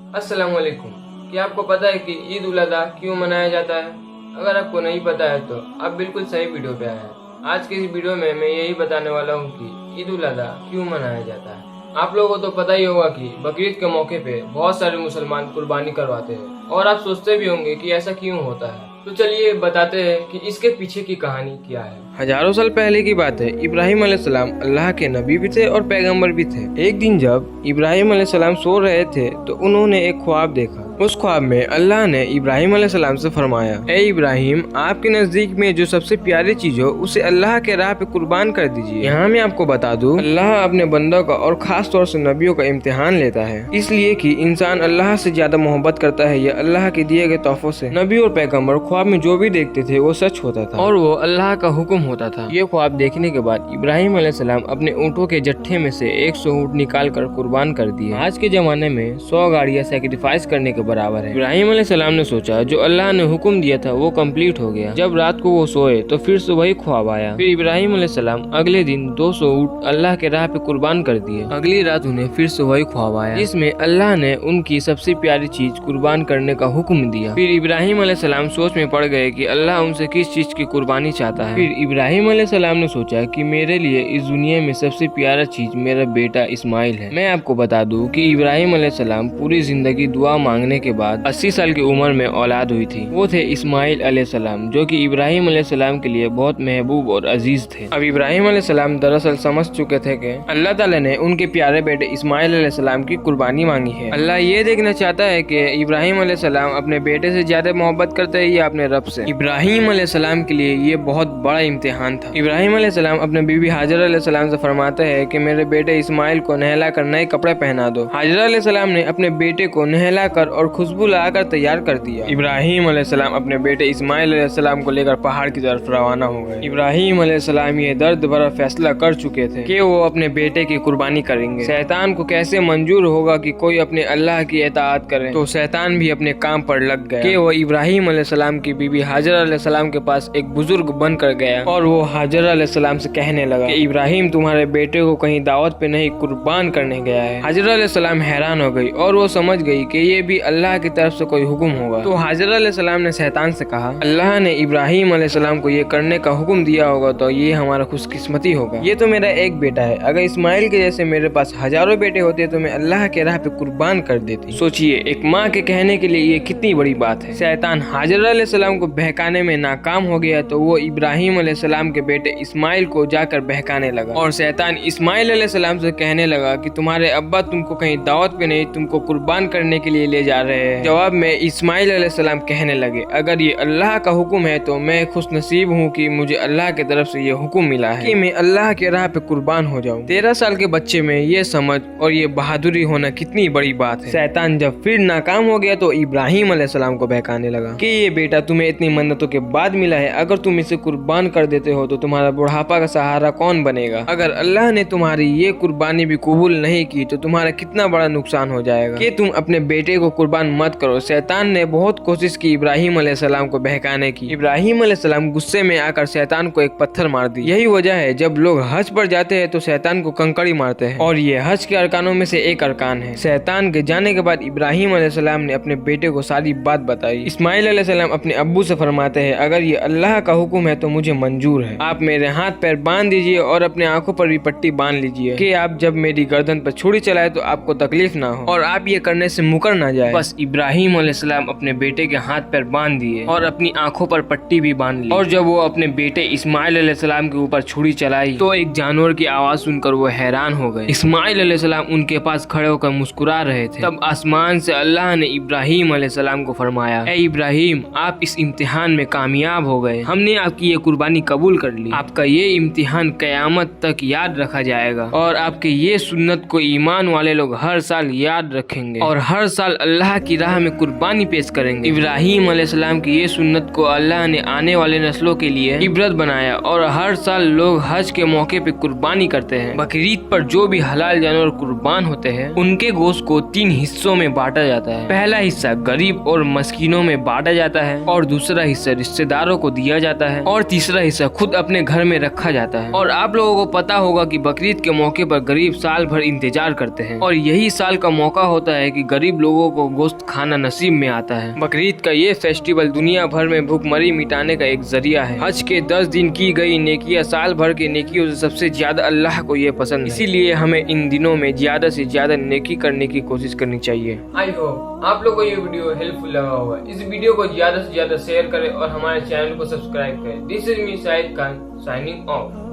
अस्सलाम वालेकुम। क्या आपको पता है कि ईद उल अज़हा क्यों मनाया जाता है? अगर आपको नहीं पता है तो आप बिल्कुल सही वीडियो पे आए हैं। आज के इस वीडियो में मैं यही बताने वाला हूँ कि ईद उल अज़हा क्यों मनाया जाता है। आप लोगों को तो पता ही होगा कि बकरीद के मौके पे बहुत सारे मुसलमान कुर्बानी करवाते हैं और आप सोचते भी होंगे कि ऐसा क्यों होता है। तो चलिए बताते हैं कि इसके पीछे की कहानी क्या है। हजारों साल पहले की बात है। इब्राहिम अलैहिस्सलाम अल्लाह के नबी भी थे और पैगंबर भी थे। एक दिन जब इब्राहिम अलैहिस्सलाम सो रहे थे तो उन्होंने एक ख्वाब देखा। उस ख्वाब में अल्लाह ने इब्राहिम अलैहिस्सलाम से फरमाया, ए इब्राहिम, आपके नजदीक में जो सबसे प्यारी चीज हो उसे अल्लाह के राह पे कुर्बान कर दीजिए। यहाँ मैं आपको बता दूं, अल्लाह अपने बंदों का और खास तौर से नबियों का इम्तिहान लेता है, इसलिए कि इंसान अल्लाह से ज्यादा मोहब्बत करता है या अल्लाह के दिए गए तोहफों से। नबी और पैगंबर ख्वाब में जो भी देखते थे वो सच होता था और वो अल्लाह का हुक्म होता था। ये ख्वाब देखने के बाद इब्राहिम अलैहिस्सलाम अपने ऊँटों के जट्ठे में से 100 ऊँट निकाल कर कुर्बान कर दिए। आज के जमाने में 100 गाड़ियाँ सैक्रिफाइस करने के बराबर है। इब्राहिम अलैहिस्सलाम ने सोचा जो अल्लाह ने हुक्म दिया था वो कंप्लीट हो गया। जब रात को वो सोए तो फिर से वही ख्वाब आया। फिर इब्राहिम अलैहिस्सलाम अगले दिन 200 ऊँट अल्लाह के राह पे कुर्बान कर दिए। अगली रात उन्हें फिर से वही ख्वाब आया, जिसमें अल्लाह ने उनकी सबसे प्यारी चीज कुर्बान करने का हुक्म दिया। फिर इब्राहिम अलैहिस्सलाम सोच में पड़ गए कि अल्लाह उनसे किस चीज की कुर्बानी चाहता है। फिर इब्राहिम अलैहिस्सलाम ने सोचा कि मेरे लिए इस दुनिया में सबसे प्यारा चीज मेरा बेटा इस्माइल है। मैं आपको बता दूं कि इब्राहिम अलैहिस्सलाम पूरी जिंदगी दुआ मांगने के बाद 80 साल की उम्र में औलाद हुई थी। वो थे इस्माइल अलैहिस्सलाम, जो कि इब्राहिम अलैहिस्सलाम के लिए बहुत महबूब और अजीज थे। अब इब्राहिम अलैहिस्सलाम दरअसल समझ चुके थे कि अल्लाह ताला ने उनके प्यारे बेटे इस्माइल अलैहिस्सलाम की कुर्बानी मांगी है। अल्लाह ये देखना चाहता है कि इब्राहिम अलैहिस्सलाम अपने बेटे से ज्यादा मोहब्बत करते हैं या अपने रब से। इब्राहिम अलैहिस्सलाम के लिए ये बहुत बड़ा इम्तिहान था। इब्राहिम अलैहिस्सलाम अपने बीवी हाजरा अलैहिस्सलाम से फरमाते हैं कि मेरे बेटे इस्माइल को नहला कर नए कपड़े पहना दो। हाजरा अलैहिस्सलाम ने अपने बेटे को नहला कर और खुशबू लगाकर तैयार कर दिया। इब्राहिम अलैहिस्सलाम अपने बेटे इस्माइल अलैहिस्सलाम को लेकर पहाड़ की तरफ रवाना हो गए। इब्राहिम अलैहिस्सलाम ये दर्द भरा फैसला कर चुके थे कि वो अपने बेटे की कुर्बानी करेंगे। शैतान को कैसे मंजूर होगा कि कोई अपने अल्लाह की इताअत करे, तो शैतान भी अपने काम पर लग गया कि वो इब्राहिम अलैहिस्सलाम की बीबी हाजरा अलैहिस्सलाम के पास एक बुजुर्ग बन कर गया और वो हाजरा अलैहिस्सलाम से कहने लगा कि इब्राहिम तुम्हारे बेटे को कहीं दावत पे नहीं कुर्बान करने गया है। हाजरा अलैहिस्सलाम हैरान हो गई और वो समझ गई कि ये भी अल्लाह की तरफ से कोई हुक्म होगा। तो हाजरा अलैहिस्सलाम ने शैतान से कहा, अल्लाह ने इब्राहिम अलैहिस्सलाम को ये करने का हुक्म दिया होगा तो ये हमारा खुशकिस्मती होगा। ये तो मेरा एक बेटा है, अगर इस्माइल के जैसे मेरे पास हजारों बेटे होते तो मैं अल्लाह के राह पे कुर्बान कर देती। सोचिए, एक माँ के कहने के लिए ये कितनी बड़ी बात है। शैतान हाजरा अलैहिस्सलाम को बहकाने में नाकाम हो गया तो वो इब्राहिम अलैहिस्सलाम के बेटे इस्माइल को जाकर बहकाने लगा और शैतान इस्माइल अलैहिस्सलाम से कहने लगा कि तुम्हारे अब्बा तुमको कहीं दावत पे नहीं, तुमको कुर्बान करने के लिए ले जा रहे हैं। जवाब में इस्माइल अलैहिस्सलाम कहने लगे, अगर ये अल्लाह का हुक्म है तो मैं खुश नसीब हूँ कि मुझे अल्लाह की तरफ से ये हुक्म मिला है कि मैं अल्लाह के राह पे कुर्बान हो जाऊँ। 13 साल के बच्चे में ये समझ और ये बहादुरी होना कितनी बड़ी बात है। शैतान जब फिर नाकाम हो गया तो इब्राहिम अलैहिस्सलाम को बहकाने लगा कि ये बेटा तुम्हें इतनी मन्नतों के बाद मिला है, अगर तुम इसे कुर्बान कर देते हो तो तुम्हारा बुढ़ापा का सहारा कौन बनेगा। अगर अल्लाह ने तुम्हारी ये कुर्बानी भी कबूल नहीं की तो तुम्हारा कितना बड़ा नुकसान हो जाएगा कि तुम अपने बेटे को कुर्बान मत करो। शैतान ने बहुत कोशिश की इब्राहिम अलैहिस्सलाम को बहकाने की। इब्राहिम अलैहिस्सलाम गुस्से में आकर शैतान को एक पत्थर मार दी। यही वजह है जब लोग हज पर जाते हैं तो शैतान को कंकड़ी मारते हैं और ये हज के अरकानों में से एक अरकान है। शैतान के जाने के बाद इब्राहिम अलैहिस्सलाम ने अपने बेटे को सारी बात बताई। इस्माइल अलैहिस्सलाम अपने अब्बू से फरमाते हैं, अगर ये अल्लाह का हुक्म है तो मुझे मंजूर है, आप मेरे हाथ पैर बांध दीजिए और अपने आंखों पर भी पट्टी बांध लीजिए कि आप जब मेरी गर्दन पर छुरी चलाए तो आपको तकलीफ ना हो और आप ये करने से मुकर ना जाए। बस इब्राहिम अलैहिस्सलाम अपने बेटे के हाथ पैर बांध दिए और अपनी आंखों पर पट्टी भी बांध ली और जब वो अपने बेटे इस्माइल अलैहिस्सलाम के ऊपर छुरी चलाई तो एक जानवर की आवाज सुनकर वो हैरान हो गए। इस्माइल अलैहिस्सलाम उनके पास खड़े होकर मुस्कुरा रहे थे। तब आसमान से अल्लाह ने इब्राहिम अलैहिस्सलाम को फरमाया, ए इब्राहिम, आप इस इम्तिहान में कामयाब हो गए, हमने आपकी ये कुर्बानी कबूल कर ली। आपका ये इम्तिहान कयामत तक याद रखा जाएगा और आपके ये सुन्नत को ईमान वाले लोग हर साल याद रखेंगे और हर साल अल्लाह की राह में कुर्बानी पेश करेंगे। इब्राहिम अलैहिस्सलाम की ये सुन्नत को अल्लाह ने आने वाले नस्लों के लिए इबरत बनाया और हर साल लोग हज के मौके पे कुर्बानी करते हैं। बकरीद पर जो भी हलाल जानवर कुर्बान होते हैं उनके गोश्त को 3 हिस्सों में बांटा जाता है। पहला हिस्सा गरीब और मस्कीनों में बांटा जाता है और दूसरा हिस्सा रिश्तेदारों को दिया जाता है और तीसरा हिस्सा जैसा खुद अपने घर में रखा जाता है। और आप लोगों को पता होगा कि बकरीद के मौके पर गरीब साल भर इंतजार करते हैं और यही साल का मौका होता है कि गरीब लोगों को गोश्त खाना नसीब में आता है। बकरीद का ये फेस्टिवल दुनिया भर में भूखमरी मिटाने का एक जरिया है। हज के 10 दिन की गई नेकियां साल भर के नेकियों से सबसे ज्यादा अल्लाह को ये पसंद है, इसीलिए हमें इन दिनों में ज्यादा से ज्यादा नेकी करने की कोशिश करनी चाहिए। आई होप आप लोगों को ये वीडियो हेल्पफुल लगा होगा। इस वीडियो को ज्यादा से ज्यादा शेयर करें और हमारे चैनल को सब्सक्राइब करें। This is me Shahid Khan signing off.